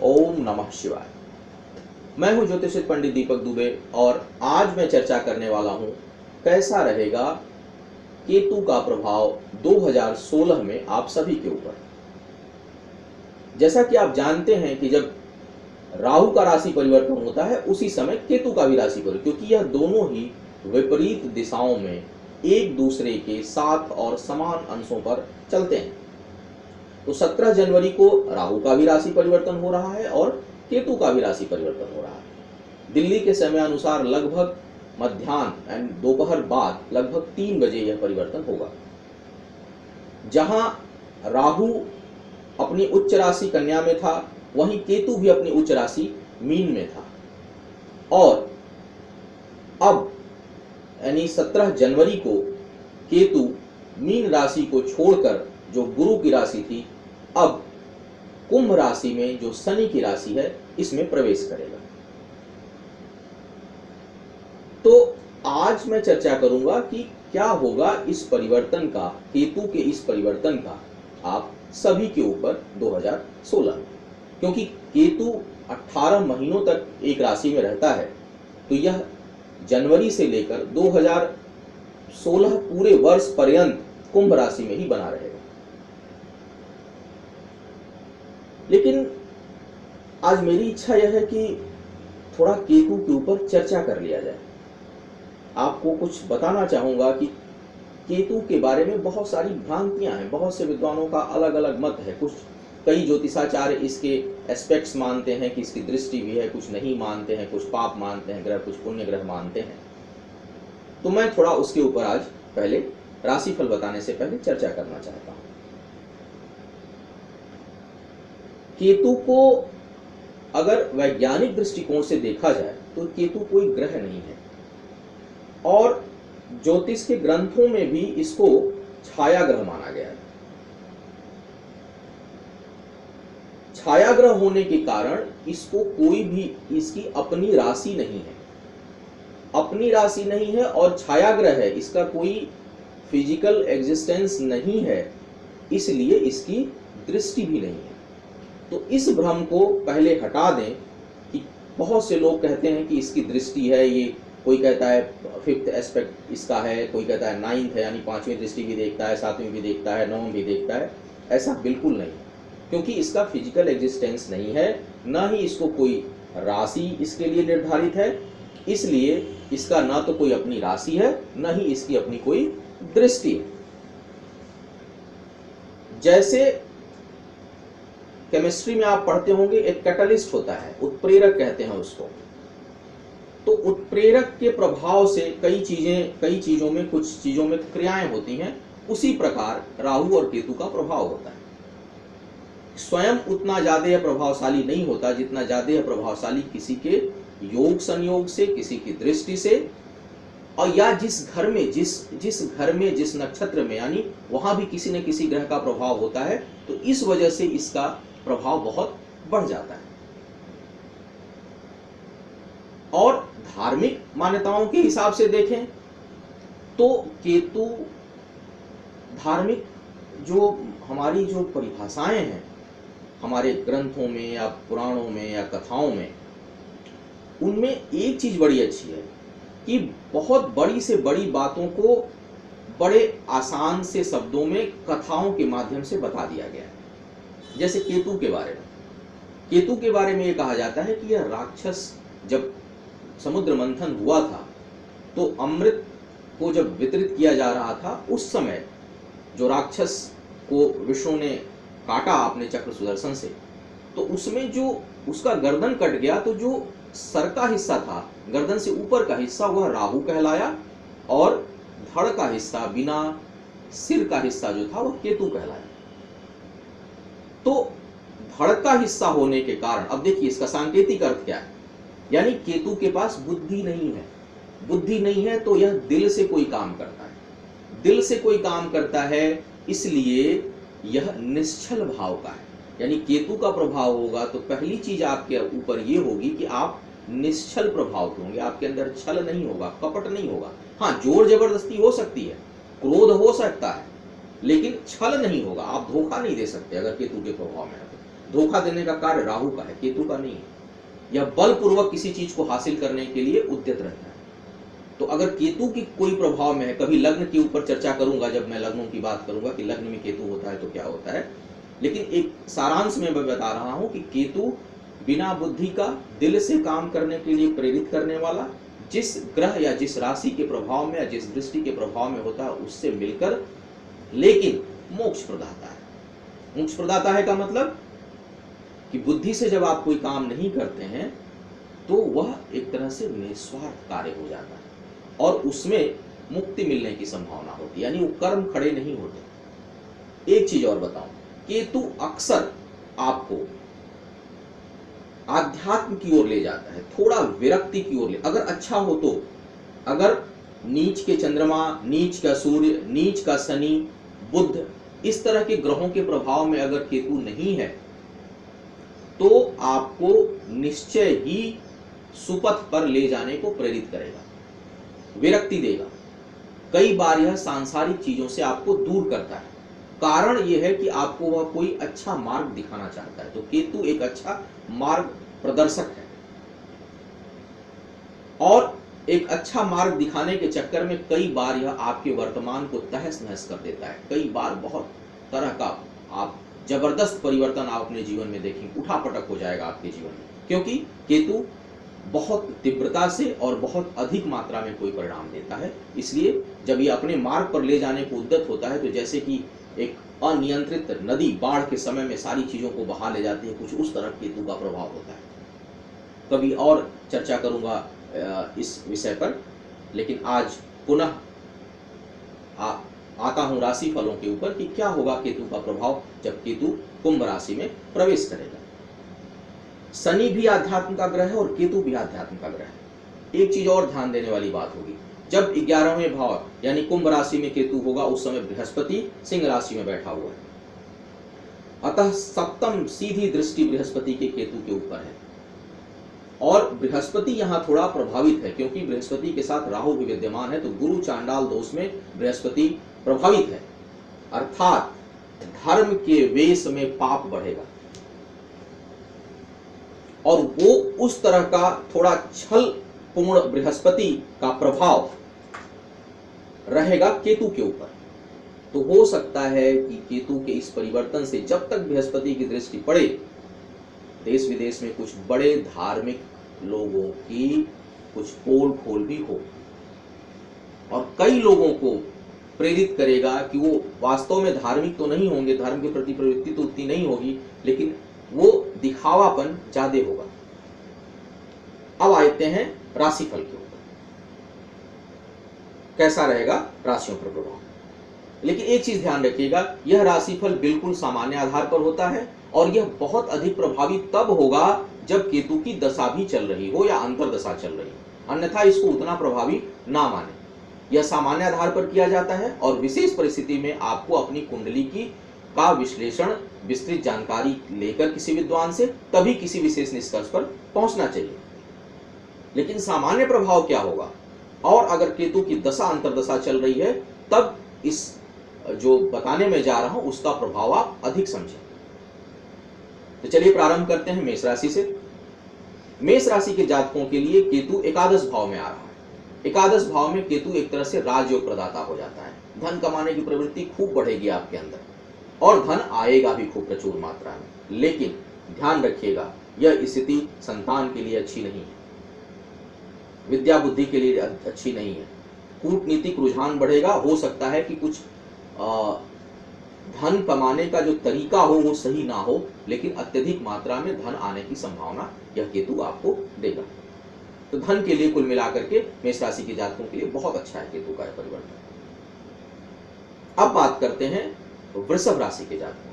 ओम नमः शिवाय। मैं हूं ज्योतिष पंडित दीपक दुबे और आज मैं चर्चा करने वाला हूं कैसा रहेगा केतु का प्रभाव 2016 में आप सभी के ऊपर। जैसा कि आप जानते हैं कि जब राहु का राशि परिवर्तन होता है उसी समय केतु का भी राशि परिवर्तन, क्योंकि यह दोनों ही विपरीत दिशाओं में एक दूसरे के साथ और समान अंशों पर चलते हैं। तो 17 जनवरी को राहु का भी राशि परिवर्तन हो रहा है और केतु का भी राशि परिवर्तन हो रहा है। दिल्ली के समय अनुसार लगभग मध्याह्न एंड दोपहर बाद लगभग 3 बजे यह परिवर्तन होगा। जहां राहु अपनी उच्च राशि कन्या में था, वहीं केतु भी अपनी उच्च राशि मीन में था। और अब यानी 17 जनवरी को केतु मीन राशि को छोड़कर जो गुरु की राशि थी, अब कुंभ राशि में जो शनि की राशि है इसमें प्रवेश करेगा। तो आज मैं चर्चा करूंगा कि क्या होगा इस परिवर्तन का, केतु के इस परिवर्तन का आप सभी के ऊपर 2016 में। क्योंकि केतु 18 महीनों तक एक राशि में रहता है, तो यह जनवरी से लेकर 2016 पूरे वर्ष पर्यंत कुंभ राशि में ही बना रहेगा। लेकिन आज मेरी इच्छा यह है कि थोड़ा केतु के ऊपर चर्चा कर लिया जाए। आपको कुछ बताना चाहूंगा कि केतु के बारे में बहुत सारी भ्रांतियां हैं, बहुत से विद्वानों का अलग अलग मत है। कई ज्योतिषाचार्य इसके एस्पेक्ट्स मानते हैं कि इसकी दृष्टि भी है, कुछ नहीं मानते हैं, कुछ पाप मानते हैं ग्रह, कुछ पुण्य ग्रह मानते हैं। तो मैं थोड़ा उसके ऊपर आज पहले राशिफल बताने से पहले चर्चा करना चाहता हूं। केतु को अगर वैज्ञानिक दृष्टिकोण से देखा जाए तो केतु कोई ग्रह नहीं है, और ज्योतिष के ग्रंथों में भी इसको छाया ग्रह माना गया है। छाया ग्रह होने के कारण इसको कोई भी, इसकी अपनी राशि नहीं है, अपनी राशि नहीं है और छाया ग्रह है, इसका कोई फिजिकल एग्जिस्टेंस नहीं है, इसलिए इसकी दृष्टि भी नहीं है। तो इस भ्रम को पहले हटा दें कि बहुत से लोग कहते हैं कि इसकी दृष्टि है, ये कोई कहता है 5th एस्पेक्ट इसका है, कोई कहता है 9th है यानी 5वीं दृष्टि भी देखता है, 7वीं भी देखता है, 9वीं भी देखता है। ऐसा बिल्कुल नहीं, क्योंकि इसका फिजिकल एग्जिस्टेंस नहीं है, ना ही इसको कोई राशि इसके लिए निर्धारित है, इसलिए इसका ना तो कोई अपनी राशि है, ना ही इसकी अपनी कोई दृष्टि है। जैसे केमिस्ट्री में आप पढ़ते होंगे एक कैटलिस्ट होता है, उत्प्रेरक कहते हैं उसको। तो उत्प्रेरक के प्रभाव से कई चीजों में, कुछ चीजों में क्रियाएं होती हैं। उसी प्रकार राहु और केतु का प्रभाव होता है। स्वयं उतना ज्यादा प्रभावशाली नहीं होता जितना ज्यादा प्रभावशाली किसी के योग संयोग से, किसी की दृष्टि से, और या जिस घर में जिस नक्षत्र में, यानी वहां भी किसी न किसी ग्रह का प्रभाव होता है, तो इस वजह से इसका प्रभाव बहुत बढ़ जाता है। और धार्मिक मान्यताओं के हिसाब से देखें तो केतु धार्मिक जो हमारी जो परिभाषाएं हैं हमारे ग्रंथों में या पुराणों में या कथाओं में, उनमें एक चीज बड़ी अच्छी है कि बहुत बड़ी से बड़ी बातों को बड़े आसान से शब्दों में कथाओं के माध्यम से बता दिया गया है। जैसे केतु के बारे में यह कहा जाता है कि यह राक्षस, जब समुद्र मंथन हुआ था तो अमृत को जब वितरित किया जा रहा था, उस समय जो राक्षस को विष्णु ने काटा अपने चक्र सुदर्शन से, तो उसमें जो उसका गर्दन कट गया, तो जो सर का हिस्सा था, गर्दन से ऊपर का हिस्सा, वह राहु कहलाया, और धड़ का हिस्सा, बिना सिर का हिस्सा जो था, वह केतु कहलाया। तो धड़ का हिस्सा होने के कारण, अब देखिए इसका सांकेतिक अर्थ क्या है, यानी केतु के पास बुद्धि नहीं है, तो यह दिल से कोई काम करता है, इसलिए यह निश्चल भाव का है। यानी केतु का प्रभाव होगा तो पहली चीज आपके ऊपर ये होगी कि आप निश्चल प्रभाव के होंगे, आपके अंदर छल नहीं होगा, कपट नहीं होगा। हाँ, जोर जबरदस्ती हो सकती है, क्रोध हो सकता है, लेकिन छल नहीं होगा, आप धोखा नहीं दे सकते अगर केतु के प्रभाव में। धोखा देने का कार्य राहु का है, केतु का नहीं है। यह बलपूर्वक किसी चीज को हासिल करने के लिए उद्यत रहता है। तो अगर केतु की कोई प्रभाव में है, कभी लग्न के ऊपर चर्चा करूंगा जब मैं लग्नों की बात करूंगा कि लग्न में केतु होता है तो क्या होता है, लेकिन एक सारांश में मैं बता रहा हूं कि केतु बिना बुद्धि का दिल से काम करने के लिए प्रेरित करने वाला, जिस ग्रह या जिस राशि के प्रभाव में या जिस दृष्टि के प्रभाव में होता है उससे मिलकर, लेकिन मोक्ष प्रदाता है। मोक्ष प्रदाता है का मतलब कि बुद्धि से जब आप कोई काम नहीं करते हैं तो वह एक तरह से निस्वार्थ कार्य हो जाता है और उसमें मुक्ति मिलने की संभावना होती है, यानी वो कर्म खड़े नहीं होते। एक चीज और बताऊं, केतु अक्सर आपको आध्यात्म की ओर ले जाता है, थोड़ा विरक्ति की ओर ले, अगर अच्छा हो तो। अगर नीच के चंद्रमा, नीच का सूर्य, नीच का शनि, बुध, इस तरह के ग्रहों के प्रभाव में अगर केतु नहीं है तो आपको निश्चय ही सुपथ पर ले जाने को प्रेरित करेगा, विरक्ति देगा। कई बार यह सांसारिक चीजों से आपको दूर करता है। कारण यह है कि आपको वह कोई अच्छा मार्ग दिखाना चाहता है। तो केतु एक अच्छा मार्ग प्रदर्शक है और एक अच्छा मार्ग दिखाने के चक्कर में कई बार यह आपके वर्तमान को तहस नहस कर देता है। कई बार बहुत तरह का आप जबरदस्त परिवर्तन आप अपने जीवन में देखेंगे, उठापटक हो जाएगा आपके जीवन में, क्योंकि केतु बहुत तीव्रता से और बहुत अधिक मात्रा में कोई परिणाम देता है। इसलिए जब ये अपने मार्ग पर ले जाने को उद्यत होता है तो जैसे कि एक अनियंत्रित नदी बाढ़ के समय में सारी चीजों को बहा ले जाती है, कुछ उस तरह केतु का प्रभाव होता है। कभी और चर्चा करूंगा इस विषय पर, लेकिन आज पुनः आता हूं राशि फलों के ऊपर कि क्या होगा केतु का प्रभाव जब केतु कुंभ राशि में प्रवेश करेगा। शनि भी आध्यात्म का ग्रह है और केतु भी आध्यात्म का ग्रह है। एक चीज और ध्यान देने वाली बात होगी, जब 11वें भाव यानी कुंभ राशि में केतु होगा उस समय बृहस्पति सिंह राशि में बैठा हुआ है, अतः सप्तम सीधी दृष्टि बृहस्पति के केतु के ऊपर है और बृहस्पति यहां थोड़ा प्रभावित है क्योंकि बृहस्पति के साथ राहु भी विद्यमान है। तो गुरु चांडाल दोष में बृहस्पति प्रभावित है, अर्थात धर्म के वेश में पाप बढ़ेगा और वो उस तरह का थोड़ा छल पूर्ण बृहस्पति का प्रभाव रहेगा केतु के ऊपर। तो हो सकता है कि केतु के इस परिवर्तन से जब तक बृहस्पति की दृष्टि पड़े देश विदेश में कुछ बड़े धार्मिक लोगों की कुछ पोल खोल भी हो और कई लोगों को प्रेरित करेगा कि वो वास्तव में धार्मिक तो नहीं होंगे, धर्म के प्रति प्रवृत्ति तो उतनी नहीं होगी, लेकिन वो दिखावापन ज्यादा होगा। अब आते हैं राशिफल के ऊपर, कैसा रहेगा राशियों पर प्रभाव। लेकिन एक चीज ध्यान रखिएगा, यह राशिफल बिल्कुल सामान्य आधार पर होता है और यह बहुत अधिक प्रभावी तब होगा जब केतु की दशा भी चल रही हो या अंतर दशा चल रही हो, अन्यथा इसको उतना प्रभावी ना माने। यह सामान्य आधार पर किया जाता है और विशेष परिस्थिति में आपको अपनी कुंडली की का विश्लेषण विस्तृत जानकारी लेकर किसी विद्वान से तभी किसी विशेष निष्कर्ष पर पहुंचना चाहिए। लेकिन सामान्य प्रभाव क्या होगा, और अगर केतु की दशा अंतरदशा चल रही है तब इस जो बताने में जा रहा हूं उसका प्रभाव आप अधिक समझें। तो चलिए प्रारंभ करते हैं मेष राशि से। मेष राशि के जातकों के लिए केतु एकादश भाव में आ रहा है। एकादश भाव में केतु एक तरह से राजयोग प्रदाता हो जाता है। धन कमाने की प्रवृत्ति खूब बढ़ेगी आपके अंदर और धन आएगा भी खूब प्रचुर मात्रा में। लेकिन ध्यान रखिएगा, यह स्थिति संतान के लिए अच्छी नहीं है, विद्या बुद्धि के लिए अच्छी नहीं है। कूटनीतिक रुझान बढ़ेगा, हो सकता है कि कुछ धन कमाने का जो तरीका हो वो सही ना हो, लेकिन अत्यधिक मात्रा में धन आने की संभावना यह केतु आपको देगा। तो धन के लिए कुल मिलाकर के मेष राशि के जातकों के लिए बहुत अच्छा है केतु का परिवर्तन। अब बात करते हैं वृषभ राशि के जातकों।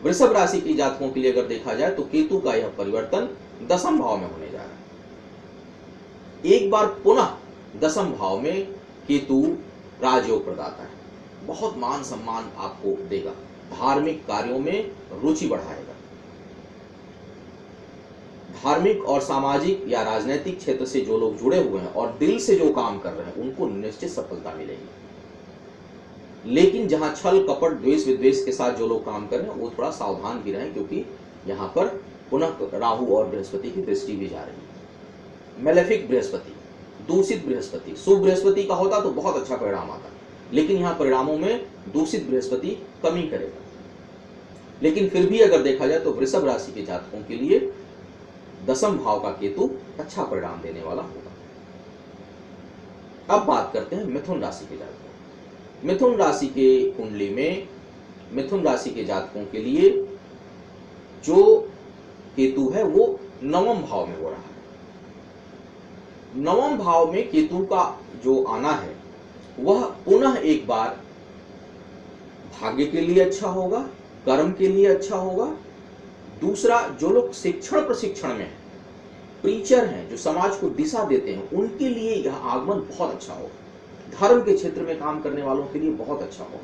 वृषभ राशि के जातकों के लिए अगर देखा जाए तो केतु का यह परिवर्तन दशम भाव में होने जा रहा है। एक बार पुनः दशम भाव में केतु राजयोग प्रदाता है, बहुत मान सम्मान आपको देगा, धार्मिक कार्यों में रुचि बढ़ाएगा। धार्मिक और सामाजिक या राजनीतिक क्षेत्र से जो लोग जुड़े हुए हैं और दिल से जो काम कर रहे हैं उनको निश्चित सफलता मिलेगी। लेकिन जहां छल कपट द्वेष विद्वेष के साथ जो लोग काम करें वो थोड़ा सावधान भी रहें, क्योंकि यहाँ पर पुनः राहु और बृहस्पति की दृष्टि भी जा रही है। मेलेफिक बृहस्पति, दूषित बृहस्पति। शुभ बृहस्पति का होता तो बहुत अच्छा परिणाम आता, लेकिन यहाँ परिणामों में दूषित बृहस्पति कमी करेगा। लेकिन फिर भी अगर देखा जाए तो वृषभ राशि के जातकों के लिए दशम भाव का केतु अच्छा परिणाम देने वाला होगा। अब बात करते हैं मिथुन राशि के जातकों। मिथुन राशि के कुंडली में मिथुन राशि के जातकों के लिए जो केतु है वो नवम भाव में हो रहा है। नवम भाव में केतु का जो आना है वह पुनः एक बार भाग्य के लिए अच्छा होगा, कर्म के लिए अच्छा होगा। दूसरा, जो लोग शिक्षण प्रशिक्षण में हैं, प्रीचर हैं, जो समाज को दिशा देते हैं, उनके लिए यह आगमन बहुत अच्छा होगा। धर्म के क्षेत्र में काम करने वालों के लिए बहुत अच्छा होगा।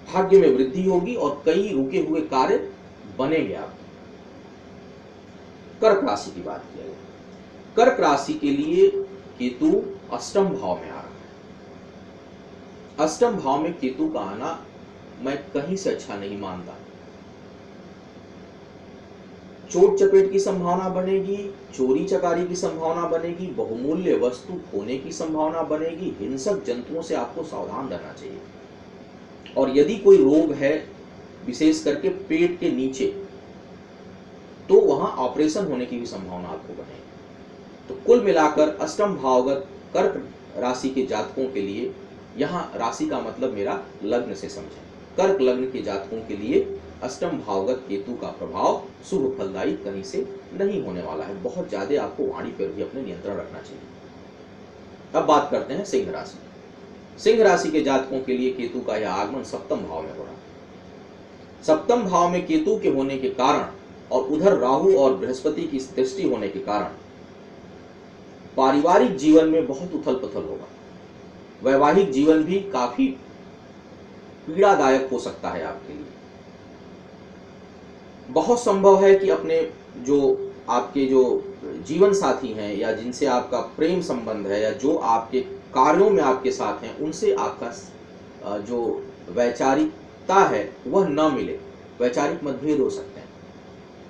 भाग्य में वृद्धि होगी और कई रुके हुए कार्य बनेंगे आपके। कर्क राशि की बात किया जाए, कर्क राशि के लिए केतु अष्टम भाव में आ रहा है। अष्टम भाव में केतु का आना मैं कहीं से अच्छा नहीं मानता। चोट चपेट की संभावना बनेगी, चोरी चकारी की संभावना बनेगी, बहुमूल्य वस्तु खोने की संभावना बनेगी। हिंसक जंतुओं से आपको सावधान रहना चाहिए। और यदि कोई रोग है विशेष करके पेट के नीचे, तो वहां ऑपरेशन होने की भी संभावना आपको बनेगी। तो कुल मिलाकर अष्टम भावगत कर्क राशि के जातकों के लिए, यहां राशि का मतलब मेरा लग्न से समझें, कर्क लग्न के जातकों के लिए अष्टम भावगत केतु का प्रभाव शुभ फलदायी कहीं से नहीं होने वाला है। बहुत ज्यादा आपको वाणी पर भी अपने नियंत्रण रखना चाहिए। अब बात करते हैं सिंह राशि। सिंह राशि के जातकों के लिए केतु का यह आगमन सप्तम भाव में हो रहा है। सप्तम भाव में केतु के होने के कारण और उधर राहु और बृहस्पति की दृष्टि होने के कारण पारिवारिक जीवन में बहुत उथल पुथल होगा। वैवाहिक जीवन भी काफी पीड़ादायक हो सकता है आपके लिए। बहुत संभव है कि अपने जो आपके जो जीवन साथी हैं या जिनसे आपका प्रेम संबंध है या जो आपके कार्यों में आपके साथ हैं, उनसे आपका जो वैचारिकता है वह न मिले, वैचारिक मतभेद हो सकते हैं।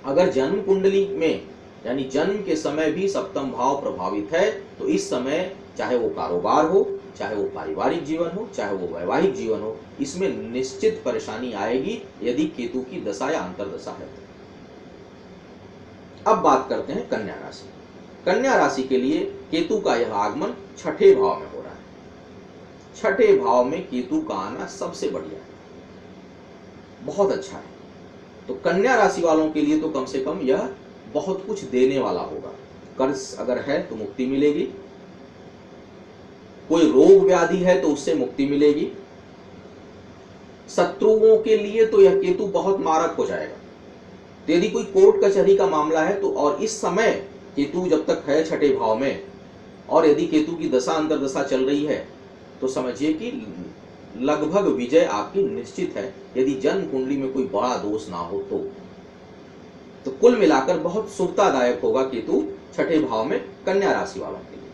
अगर जन्म कुंडली में यानी जन्म के समय भी सप्तम भाव प्रभावित है, तो इस समय चाहे वो कारोबार हो, चाहे वो पारिवारिक जीवन हो, चाहे वो वैवाहिक जीवन हो, इसमें निश्चित परेशानी आएगी यदि केतु की दशा या अंतर्दशा है। अब बात करते हैं कन्या राशि। कन्या राशि के लिए केतु का यह आगमन छठे भाव में हो रहा है। छठे भाव में केतु का आना सबसे बढ़िया है, बहुत अच्छा है। तो कन्या राशि वालों के लिए तो कम से कम यह बहुत कुछ देने वाला होगा। कर्ज अगर है तो मुक्ति मिलेगी, कोई रोग व्याधि है तो उससे मुक्ति मिलेगी। शत्रुओं के लिए तो यह केतु बहुत मारक हो जाएगा। तो यदि कोई कोर्ट कचहरी का मामला है तो, और इस समय केतु जब तक है छठे भाव में, और यदि केतु की दशा अंतर्दशा चल रही है, तो समझिए कि लगभग विजय आपकी निश्चित है, यदि जन्म कुंडली में कोई बड़ा दोष ना हो तो कुल मिलाकर बहुत शुभतादायक होगा केतु छठे भाव में कन्या राशि वालों के लिए।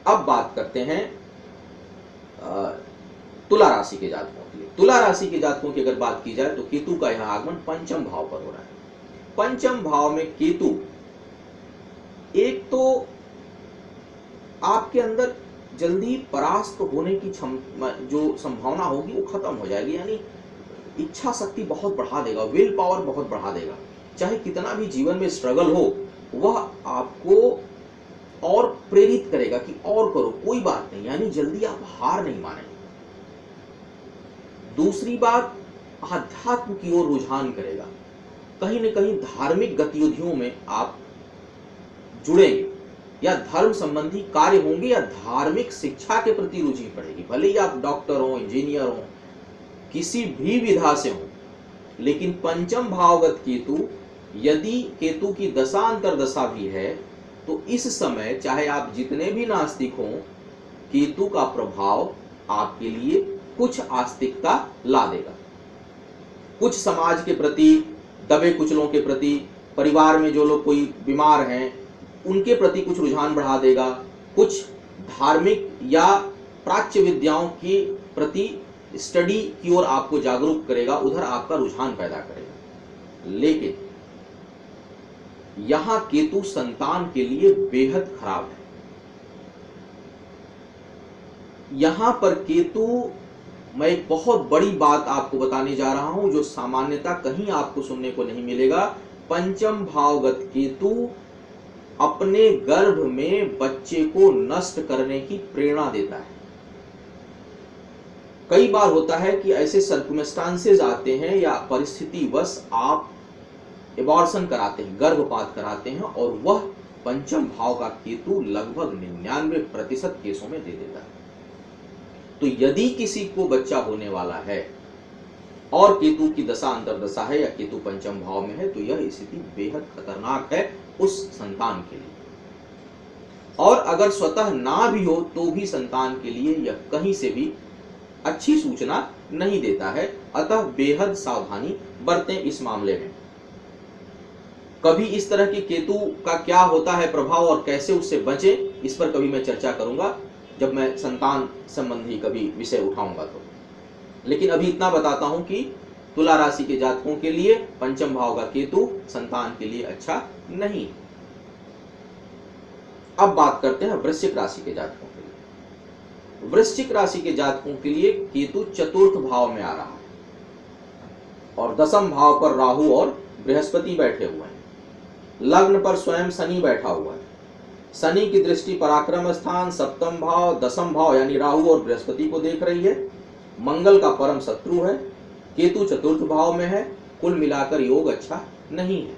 अब बात करते हैं तुला राशि के जातकों के लिए। तुला राशि के जातकों की अगर बात की जाए तो केतु का यह आगमन पंचम भाव पर हो रहा है। पंचम भाव में केतु, एक तो आपके अंदर जल्दी परास्त होने की जो संभावना होगी वो खत्म हो जाएगी, यानी इच्छा शक्ति बहुत बढ़ा देगा, विल पावर बहुत बढ़ा देगा। चाहे कितना भी जीवन में स्ट्रगल हो, वह आपको और प्रेरित करेगा कि और करो, कोई बात नहीं, यानी जल्दी आप हार नहीं मानेंगे। दूसरी बात, आध्यात्म की ओर रुझान करेगा। कहीं न कहीं धार्मिक गतिविधियों में आप जुड़ेंगे, या धर्म संबंधी कार्य होंगे, या धार्मिक शिक्षा के प्रति रुचि पड़ेगी। भले ही आप डॉक्टर हो, इंजीनियर हो, किसी भी विधा से हो, लेकिन पंचम भावगत केतु, यदि केतु की दशा अंतर्दशा भी है, तो इस समय चाहे आप जितने भी नास्तिक हों, केतु का प्रभाव आपके लिए कुछ आस्तिकता ला देगा। कुछ समाज के प्रति, दबे कुचलों के प्रति, परिवार में जो लोग कोई बीमार हैं उनके प्रति कुछ रुझान बढ़ा देगा। कुछ धार्मिक या प्राच्य विद्याओं के प्रति स्टडी की ओर आपको जागरूक करेगा, उधर आपका रुझान पैदा करेगा। लेकिन यहां केतु संतान के लिए बेहद खराब है। यहां पर केतु, मैं एक बहुत बड़ी बात आपको बताने जा रहा हूं जो सामान्यतः कहीं आपको सुनने को नहीं मिलेगा। पंचम भावगत केतु अपने गर्भ में बच्चे को नष्ट करने की प्रेरणा देता है। कई बार होता है कि ऐसे सर्कमस्टांसेस आते हैं या परिस्थितिवश आप एबॉर्शन कराते हैं, गर्भपात कराते हैं, और वह पंचम भाव का केतु लगभग 99% केसों में दे देता है। तो यदि किसी को बच्चा होने वाला है और केतु की दशा अंतर्दशा है या केतु पंचम भाव में है, तो यह स्थिति बेहद खतरनाक है उस संतान के लिए। और अगर स्वतः ना भी हो तो भी संतान के लिए यह कहीं से भी अच्छी सूचना नहीं देता है। अतः बेहद सावधानी बरतें इस मामले में। कभी इस तरह के केतु का क्या होता है प्रभाव और कैसे उससे बचें, इस पर कभी मैं चर्चा करूंगा जब मैं संतान संबंधी कभी विषय उठाऊंगा तो। लेकिन अभी इतना बताता हूं कि तुला राशि के जातकों के लिए पंचम भाव का केतु संतान के लिए अच्छा नहीं। अब बात करते हैं वृश्चिक राशि के जातकों के लिए। वृश्चिक राशि के जातकों के लिए केतु चतुर्थ भाव में आ रहा है और दशम भाव पर राहु और बृहस्पति बैठे हुए हैं। लग्न पर स्वयं शनि बैठा हुआ है। शनि की दृष्टि पराक्रम स्थान, सप्तम भाव, दशम भाव यानी राहु और बृहस्पति को देख रही है। मंगल का परम शत्रु है। केतु चतुर्थ भाव में है। कुल मिलाकर योग अच्छा नहीं है।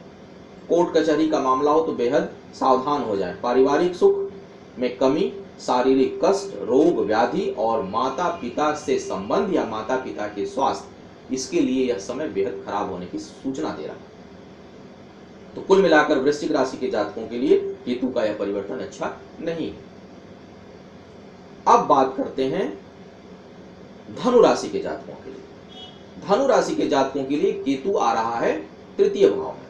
कोर्ट कचहरी का मामला हो तो बेहद सावधान हो जाएं। पारिवारिक सुख में कमी, शारीरिक कष्ट, रोग व्याधि और माता पिता से संबंध या माता पिता के स्वास्थ्य, इसके लिए यह समय बेहद खराब होने की सूचना दे रहा है। तो कुल मिलाकर वृश्चिक राशि के जातकों के लिए केतु का यह परिवर्तन अच्छा नहीं है। अब बात करते हैं धनु राशि के जातकों के लिए। धनु राशि के जातकों के लिए केतु आ रहा है तृतीय भाव में।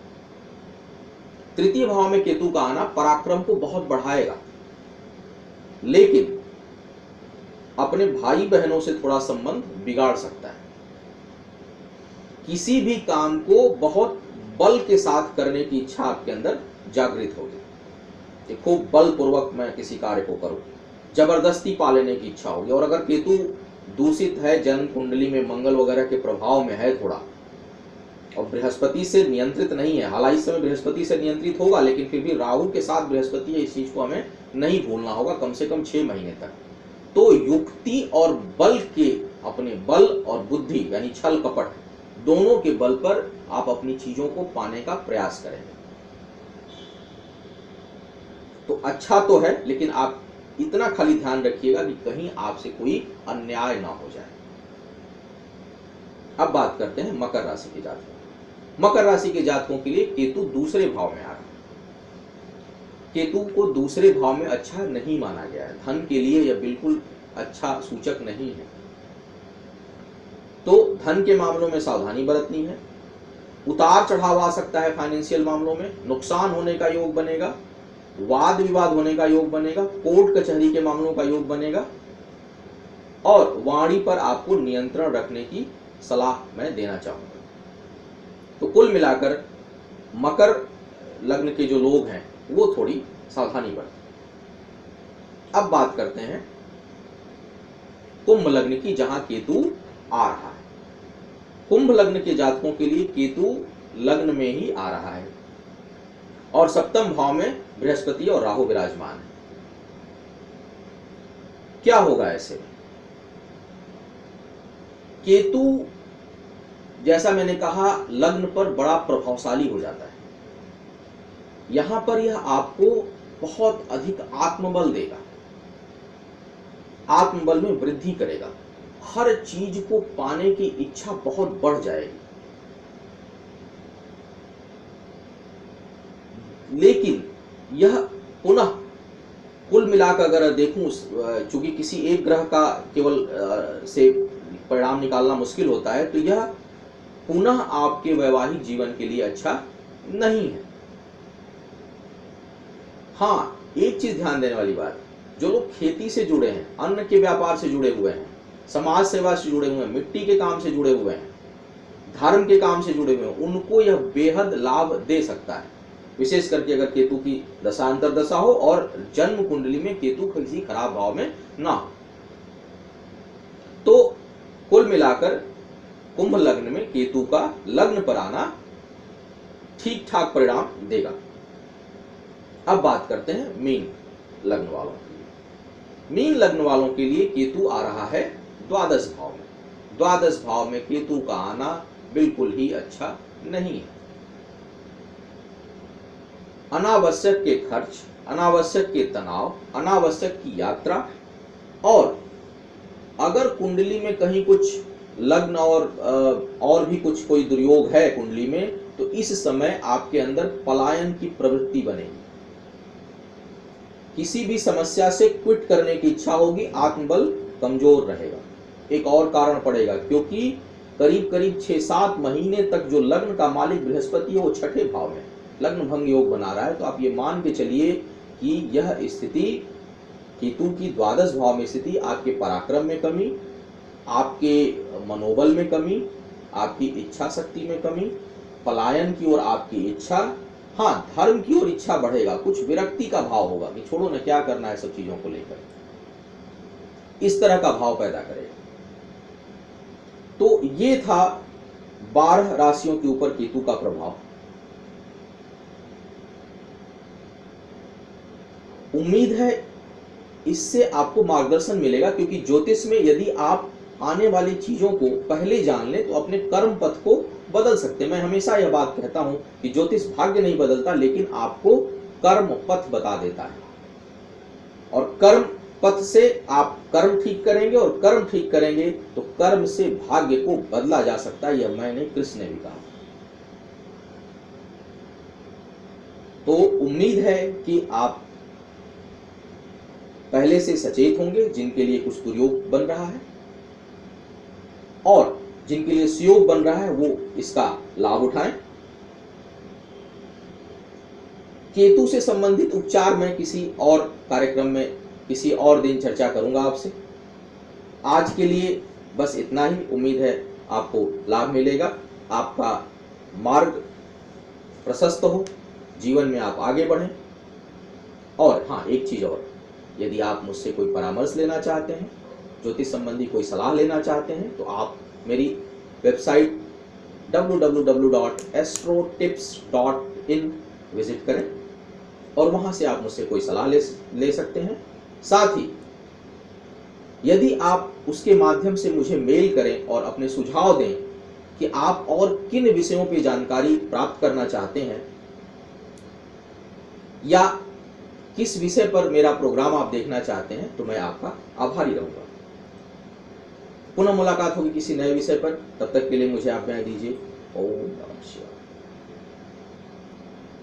तृतीय भाव में केतु का आना पराक्रम को बहुत बढ़ाएगा, लेकिन अपने भाई बहनों से थोड़ा संबंध बिगाड़ सकता है। किसी भी काम को बहुत बल के साथ करने की इच्छा आपके अंदर जागृत होगी कि खूब बलपूर्वक मैं किसी कार्य को करूं, जबरदस्ती पा लेने की इच्छा होगी। और अगर केतु दूषित है, जन्म कुंडली में मंगल वगैरह के प्रभाव में है थोड़ा, और बृहस्पति से नियंत्रित नहीं है, हालांकि इस समय बृहस्पति से नियंत्रित होगा, लेकिन फिर भी राहु के साथ बृहस्पति है, इस चीज को हमें नहीं भूलना होगा कम से कम 6 महीने तक। तो युक्ति और बल के, अपने बल और बुद्धि यानी छल कपट दोनों के बल पर आप अपनी चीजों को पाने का प्रयास करेंगे तो अच्छा तो है, लेकिन आप इतना खाली ध्यान रखिएगा कि कहीं आपसे कोई अन्याय ना हो जाए। अब बात करते हैं मकर राशि के जातकों। मकर राशि के जातकों के लिए केतु दूसरे भाव में आ रहा है। केतु को दूसरे भाव में अच्छा नहीं माना गया है। धन के लिए यह बिल्कुल अच्छा सूचक नहीं है। तो धन के मामलों में सावधानी बरतनी है। उतार चढ़ाव आ सकता है फाइनेंशियल मामलों में, नुकसान होने का योग बनेगा, वाद विवाद होने का योग बनेगा, कोर्ट कचहरी के मामलों का योग बनेगा, और वाणी पर आपको नियंत्रण रखने की सलाह मैं देना चाहूंगा। तो कुल मिलाकर मकर लग्न के जो लोग हैं वो थोड़ी सावधानी बरतें। अब बात करते हैं कुंभ लग्न की, जहां केतु आ रहा है। कुंभ लग्न के जातकों के लिए केतु लग्न में ही आ रहा है और सप्तम भाव में बृहस्पति और राहु विराजमान है। क्या होगा ऐसे में? केतु, जैसा मैंने कहा, लग्न पर बड़ा प्रभावशाली हो जाता है। यहां पर यह आपको बहुत अधिक आत्मबल देगा, आत्मबल में वृद्धि करेगा, हर चीज को पाने की इच्छा बहुत बढ़ जाएगी। लेकिन यह पुनः कुल मिलाकर अगर देखूं, चूंकि किसी एक ग्रह का केवल से परिणाम निकालना मुश्किल होता है, तो यह पुनः आपके वैवाहिक जीवन के लिए अच्छा नहीं है। हाँ, एक चीज ध्यान देने वाली बात, जो लोग खेती से जुड़े हैं, अन्न के व्यापार से जुड़े हुए हैं, समाज सेवा से जुड़े हुए हैं, मिट्टी के काम से जुड़े हुए हैं, धर्म के काम से जुड़े हुए हैं, उनको यह बेहद लाभ दे सकता है। विशेष करके अगर केतु की दशांतर दशा हो और जन्म कुंडली में केतु किसी खराब भाव में ना हो। तो कुल मिलाकर कुंभ लग्न में केतु का लग्न पर आना ठीक ठाक परिणाम देगा। अब बात करते हैं मीन लग्न वालों के लिए। मीन लग्न वालों के लिए केतु आ रहा है द्वादश भाव में। द्वादश भाव में केतु का आना बिल्कुल ही अच्छा नहीं है। अनावश्यक के खर्च, अनावश्यक के तनाव, अनावश्यक की यात्रा, और अगर कुंडली में कहीं कुछ लग्न और भी कुछ कोई दुर्योग है कुंडली में, तो इस समय आपके अंदर पलायन की प्रवृत्ति बनेगी। किसी भी समस्या से क्विट करने की इच्छा होगी, आत्मबल कमजोर रहेगा। एक और कारण पड़ेगा, क्योंकि करीब करीब 6-7 महीने तक जो लग्न का मालिक बृहस्पति है वो छठे भाव में लग्न भंग योग बना रहा है। तो आप ये मान के चलिए कि यह स्थिति, केतु की द्वादश भाव में स्थिति, आपके पराक्रम में कमी, आपके मनोबल में कमी, आपकी इच्छा शक्ति में कमी, पलायन की ओर आपकी इच्छा, हाँ धर्म की ओर इच्छा बढ़ेगा, कुछ विरक्ति का भाव होगा कि छोड़ो ना, क्या करना है सब चीजों को लेकर, इस तरह का भाव पैदा करेगा। तो ये था 12 राशियों के ऊपर केतु का प्रभाव। उम्मीद है इससे आपको मार्गदर्शन मिलेगा, क्योंकि ज्योतिष में यदि आप आने वाली चीजों को पहले जान लें तो अपने कर्म पथ को बदल सकते हैं। मैं हमेशा यह बात कहता हूं कि ज्योतिष भाग्य नहीं बदलता, लेकिन आपको कर्म पथ बता देता है, और कर्म पथ से आप कर्म ठीक करेंगे, और कर्म ठीक करेंगे तो कर्म से भाग्य को बदला जा सकता है। यह मैंने, कृष्ण ने भी कहा। तो उम्मीद है कि आप पहले से सचेत होंगे, जिनके लिए कुछ दुर्योग बन रहा है और जिनके लिए सुयोग बन रहा है वो इसका लाभ उठाएं। केतु से संबंधित उपचार मैं किसी और कार्यक्रम में किसी और दिन चर्चा करूंगा आपसे। आज के लिए बस इतना ही। उम्मीद है आपको लाभ मिलेगा, आपका मार्ग प्रशस्त हो, जीवन में आप आगे बढ़ें। और हाँ, एक चीज और, यदि आप मुझसे कोई परामर्श लेना चाहते हैं, ज्योतिष संबंधी कोई सलाह लेना चाहते हैं, तो आप मेरी वेबसाइट www.astrotips.in विजिट करें और वहां से आप मुझसे कोई सलाह ले सकते हैं। साथ ही यदि आप उसके माध्यम से मुझे मेल करें और अपने सुझाव दें कि आप और किन विषयों पर जानकारी प्राप्त करना चाहते हैं या किस विषय पर मेरा प्रोग्राम आप देखना चाहते हैं, तो मैं आपका आभारी रहूंगा। पुनः मुलाकात होगी किसी नए विषय पर। तब तक के लिए मुझे आज्ञा दीजिए। ओम नमः शिवाय।